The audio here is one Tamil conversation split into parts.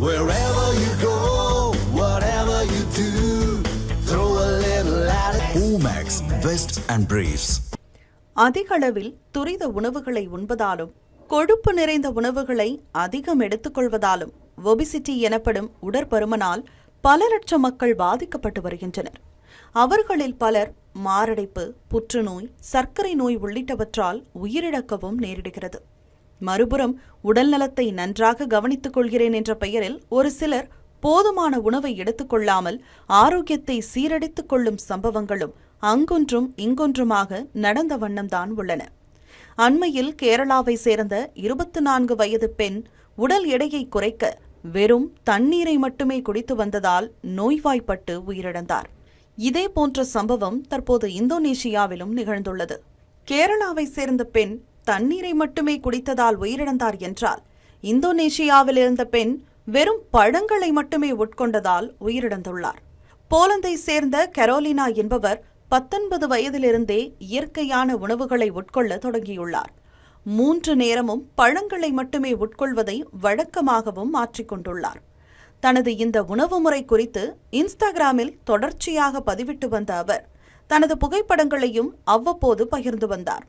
Wherever you go, whatever you do, throw a little at it. Omax, Vest and Briefs. அதிகளவில் துரித உணவுகளை உண்பதாலும் கொழுப்பு நிறைந்த உணவுகளை அதிகம் எடுத்துக்கொள்வதாலும் ஒபிசிட்டி எனப்படும் உடற்பருமனால் பல லட்சம் மக்கள் பாதிக்கப்பட்டு வருகின்றனர். அவர்களில் பலர் மாரடைப்பு, புற்றுநோய், சர்க்கரை நோய் உள்ளிட்டவற்றால் உயிரிழக்கவும் நேரிடுகிறது. மறுபுறம் உடல் நலத்தை நன்றாக கவனித்துக் கொள்கிறேன் என்ற பெயரில் ஒரு சிலர் போதுமான உணவை எடுத்துக்கொள்ளாமல் ஆரோக்கியத்தை சீரடித்துக் கொள்ளும் சம்பவங்களும் அங்கொன்றும் இங்கொன்றுமாக நடந்த வண்ணம்தான் உள்ளன. அண்மையில் கேரளாவை சேர்ந்த 24 வயது பெண் உடல் எடையை குறைக்க வெறும் தண்ணீரை மட்டுமே குடித்து வந்ததால் நோய்வாய்ப்பட்டு உயிரிழந்தார். இதே போன்ற சம்பவம் தற்போது இந்தோனேஷியாவிலும் நிகழ்ந்துள்ளது. கேரளாவை சேர்ந்த பெண் தண்ணீரை மட்டுமே குடித்ததால் உயிரிழந்தார் என்றால், இந்தோனேஷியாவில் இருந்த பெண் வெறும் பழங்களை மட்டுமே உட்கொண்டதால் உயிரிழந்துள்ளார். போலந்தை சேர்ந்த கரோலினா என்பவர் 19 வயதிலிருந்தே இயற்கையான உணவுகளை உட்கொள்ள தொடங்கியுள்ளார். 3 நேரமும் பழங்களை மட்டுமே உட்கொள்வதை வழக்கமாகவும் மாற்றிக்கொண்டுள்ளார். தனது இந்த உணவு முறை குறித்து இன்ஸ்டாகிராமில் தொடர்ச்சியாக பதிவிட்டு வந்த அவர் தனது புகைப்படங்களையும் அவ்வப்போது பகிர்ந்து வந்தார்.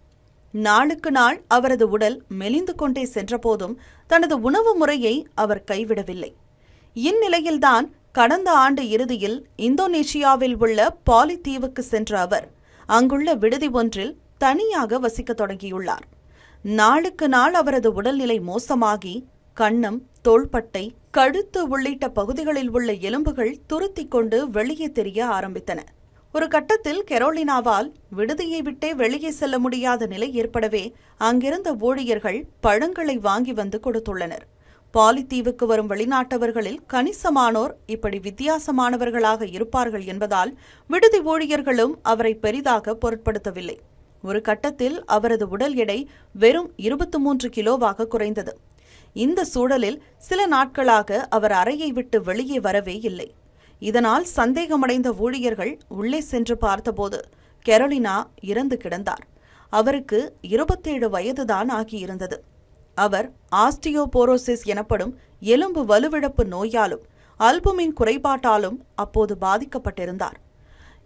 நாளுக்கு நாள் அவரது உடல் மெலிந்து கொண்டே சென்றபோதும் தனது உணவு முறையை அவர் கைவிடவில்லை. இந்நிலையில்தான் கடந்த ஆண்டு இறுதியில் இந்தோனேஷியாவில் உள்ள பாலி தீவுக்கு சென்ற அவர் அங்குள்ள விடுதி ஒன்றில் தனியாக வசிக்க தொடங்கியுள்ளார். நாளுக்கு நாள் அவரது உடல்நிலை மோசமாகி கன்னம், தோள்பட்டை, கழுத்து உள்ளிட்ட பகுதிகளில் உள்ள எலும்புகள் துருத்திக் கொண்டு வெளியே தெரிய ஆரம்பித்தன. ஒரு கட்டத்தில் கரோலினாவால் விடுதியை விட்டே வெளியே செல்ல முடியாத நிலை ஏற்படவே அங்கிருந்த ஊழியர்கள் பழங்களை வாங்கி வந்து கொடுத்துள்ளனர். பாலித்தீவுக்கு வரும் வெளிநாட்டவர்களில் கணிசமானோர் இப்படி வித்தியாசமானவர்களாக இருப்பார்கள் என்பதால் விடுதி ஊழியர்களும் அவரை பெரிதாக பொருட்படுத்தவில்லை. ஒரு கட்டத்தில் அவரது உடல் எடை வெறும் 23 கிலோவாக குறைந்தது. இந்த சூழலில் சில நாட்களாக அவர் அறையை விட்டு வெளியே வரவே இல்லை. இதனால் சந்தேகமடைந்த ஊழியர்கள் உள்ளே சென்று பார்த்தபோது கரோலினா இறந்து கிடந்தார். அவருக்கு 27 வயதுதான் ஆகியிருந்தது. அவர் ஆஸ்டியோபோரோசிஸ் எனப்படும் எலும்பு வலுவிழப்பு நோயாலும் அல்புமின் குறைபாட்டாலும் அப்போது பாதிக்கப்பட்டிருந்தார்.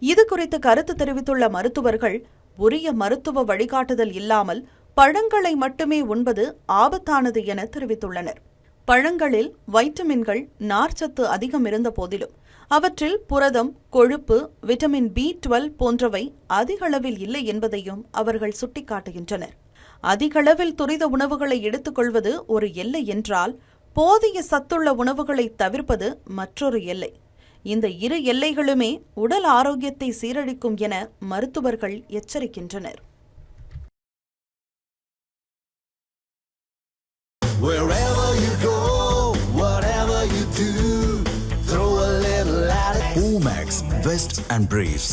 இது குறித்து கருத்து தெரிவித்துள்ள மருத்துவர்கள், உரிய மருத்துவ வழிகாட்டுதல் இல்லாமல் பழங்களை மட்டுமே உண்பது ஆபத்தானது என தெரிவித்துள்ளனர். பழங்களில் வைட்டமின்கள், நார்ச்சத்து அதிகம் இருந்த போதிலும் அவற்றில் புரதம், கொழுப்பு, விட்டமின் B12 போன்றவை அதிகளவில் இல்லை என்பதையும் அவர்கள் சுட்டிக்காட்டுகின்றனர். அதிகளவில் துரித உணவுகளை எடுத்துக்கொள்வது ஒரு எல்லை என்றால், போதிய சத்துள்ள உணவுகளை தவிர்ப்பது மற்றொரு எல்லை. இந்த இரு எல்லைகளுமே உடல் ஆரோக்கியத்தை சீரழிக்கும் என மருத்துவர்கள் எச்சரிக்கின்றனர். Wherever you go, whatever you do, throw a little at it. Omax, Vest and Briefs.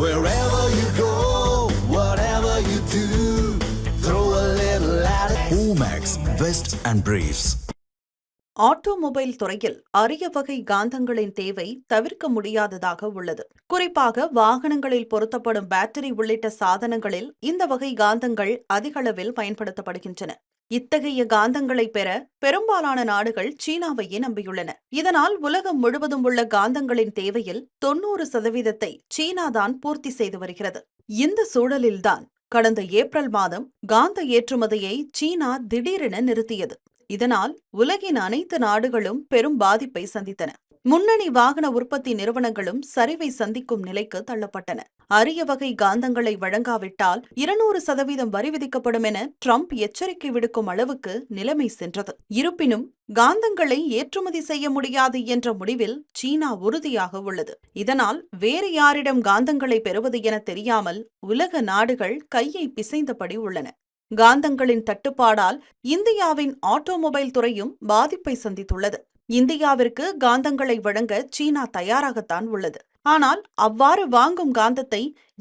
Wherever you go, whatever you do, Omax, Vest and Briefs. Automobile துறையில் அரிய வகை காந்தங்களின் தேவை தவிர்க்க முடியாததாக உள்ளது. குறிப்பாக வாகனங்களில் பொருத்தப்படும் பேட்டரி உள்ளிட்ட சாதனங்களில் இந்த வகை காந்தங்கள் அதிகளவில் பயன்படுத்தப்படுகின்றன. இத்தகைய காந்தங்களை பெற பெரும்பாலான நாடுகள் சீனாவையே நம்பியுள்ளன. இதனால் உலகம் முழுவதும் உள்ள காந்தங்களின் தேவையில் 90% சீனாதான் பூர்த்தி செய்து வருகிறது. இந்த சூழலில்தான் கடந்த ஏப்ரல் மாதம் காந்த ஏற்றுமதியை சீனா திடீரென நிறுத்தியது. இதனால் உலகின் அனைத்து நாடுகளும் பெரும் பாதிப்பை சந்தித்தன. முன்னணி வாகன உற்பத்தி நிறுவனங்களும் சரிவை சந்திக்கும் நிலைக்கு தள்ளப்பட்டன. அரிய வகை காந்தங்களை வழங்காவிட்டால் 200% வரி விதிக்கப்படும் என ட்ரம்ப் எச்சரிக்கை விடுக்கும் அளவுக்கு நிலைமை சென்றது. இருப்பினும் காந்தங்களை ஏற்றுமதி செய்ய முடியாது என்ற முடிவில் சீனா உறுதியாக உள்ளது. இதனால் வேறு யாரிடம் காந்தங்களை பெறுவது என தெரியாமல் உலக நாடுகள் கையை பிசைந்தபடி உள்ளன. காந்தங்களின் தட்டுப்பாடால் இந்தியாவின் ஆட்டோமொபைல் துறையும் பாதிப்பை சந்தித்துள்ளது. இந்தியாவிற்கு காந்தங்களை வழங்க சீனா தயாராகத்தான் உள்ளது. ஆனால் அவ்வாறு வாங்கும் காந்தத்தை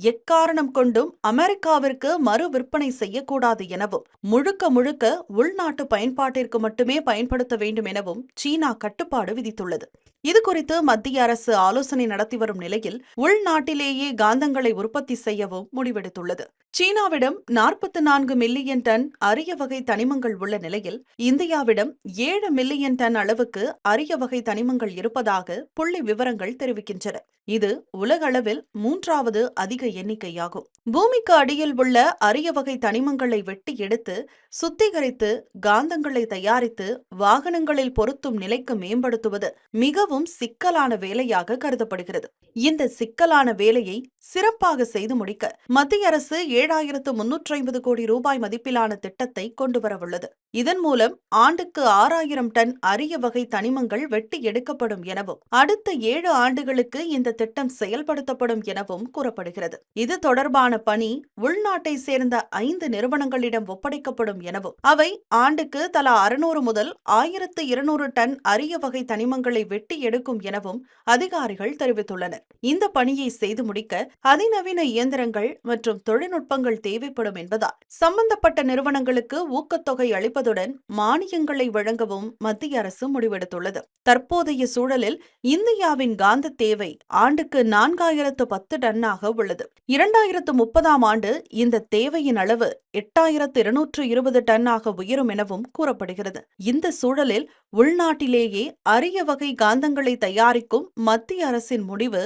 எக்காரணம் கொண்டும் அமெரிக்காவிற்கு மறு விற்பனை செய்யக்கூடாது எனவும் முழுக்க உள்நாட்டு பயன்பாட்டிற்கு மட்டுமே பயன்படுத்த வேண்டும் எனவும் சீனா கட்டுப்பாடு விதித்துள்ளது. இதுகுறித்து மத்திய அரசு ஆலோசனை நடத்தி வரும் நிலையில் உள்நாட்டிலேயே காந்தங்களை உற்பத்தி செய்யவும் முடிவெடுத்துள்ளது. சீனாவிடம் 44 மில்லியன் டன் அரிய வகை தனிமங்கள் உள்ள நிலையில் இந்தியாவிடம் 7 மில்லியன் டன் அளவுக்கு அரிய வகை தனிமங்கள் இருப்பதாக புள்ளி விவரங்கள் தெரிவிக்கின்றன. இது உலகளவில் 3வது அதிக எண்ணிக்கையாகும். பூமிக்கு அடியில் உள்ள அரிய வகை தனிமங்களை வெட்டி எடுத்து சுத்திகரித்து காந்தங்களை தயாரித்து வாகனங்களில் பொருத்தும் நிலைக்கு மேம்படுத்துவது மிகவும் சிக்கலான வேலையாக கருதப்படுகிறது. இந்த சிக்கலான வேலையை சிறப்பாக செய்து முடிக்க மத்திய அரசு 7,350 கோடி ரூபாய் மதிப்பிலான திட்டத்தை கொண்டுவரவுள்ளது. இதன் மூலம் ஆண்டுக்கு 6,000 டன் அரிய வகை தனிமங்கள் வெட்டி எடுக்கப்படும் எனவும் அடுத்த 7 ஆண்டுகளுக்கு இந்த திட்டம் செயல்படுத்தப்படும் எனவும் கூறப்படுகிறது. இது தொடர்பான பணி உள்நாட்டை சேர்ந்த 5 நிறுவனங்களிடம் ஒப்படைக்கப்படும் எனவும் அவை ஆண்டுக்கு தலா 600 முதல் 1,200 டன் அரிய வகை தனிமங்களை வெட்டி எடுக்கும் எனவும் அதிகாரிகள் தெரிவித்துள்ளனர். இந்த பணியை செய்து முடிக்க அதிநவீன இயந்திரங்கள் மற்றும் தொழில்நுட்பங்கள் தேவைப்படும் என்பதால் சம்பந்தப்பட்ட நிறுவனங்களுக்கு ஊக்கத்தொகை அளிப்பதுடன் மானியங்களை வழங்கவும் மத்திய அரசு முடிவெடுத்துள்ளது. தற்போதைய சூழலில் இந்தியாவின் காந்த தேவை ஆண்டுக்கு 4,010 டன்னாக உள்ளது. 2030ஆம் ஆண்டு இந்த தேவையின் அளவு 8,220 டன்னாக உயரும் எனவும் கூறப்படுகிறது. இந்த சூழலில் உள்நாட்டிலேயே அரிய வகை காந்தங்களை தயாரிக்கும் மத்திய அரசின் முடிவு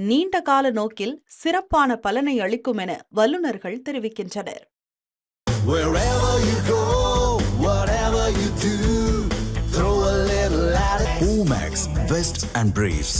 நீண்ட கால நோக்கில் சிறப்பான பலனை அளிக்கும் என வல்லுநர்கள் தெரிவிக்கின்றனர். Wherever you go, whatever you do, throw a little at it. Omax, Vest and Briefs.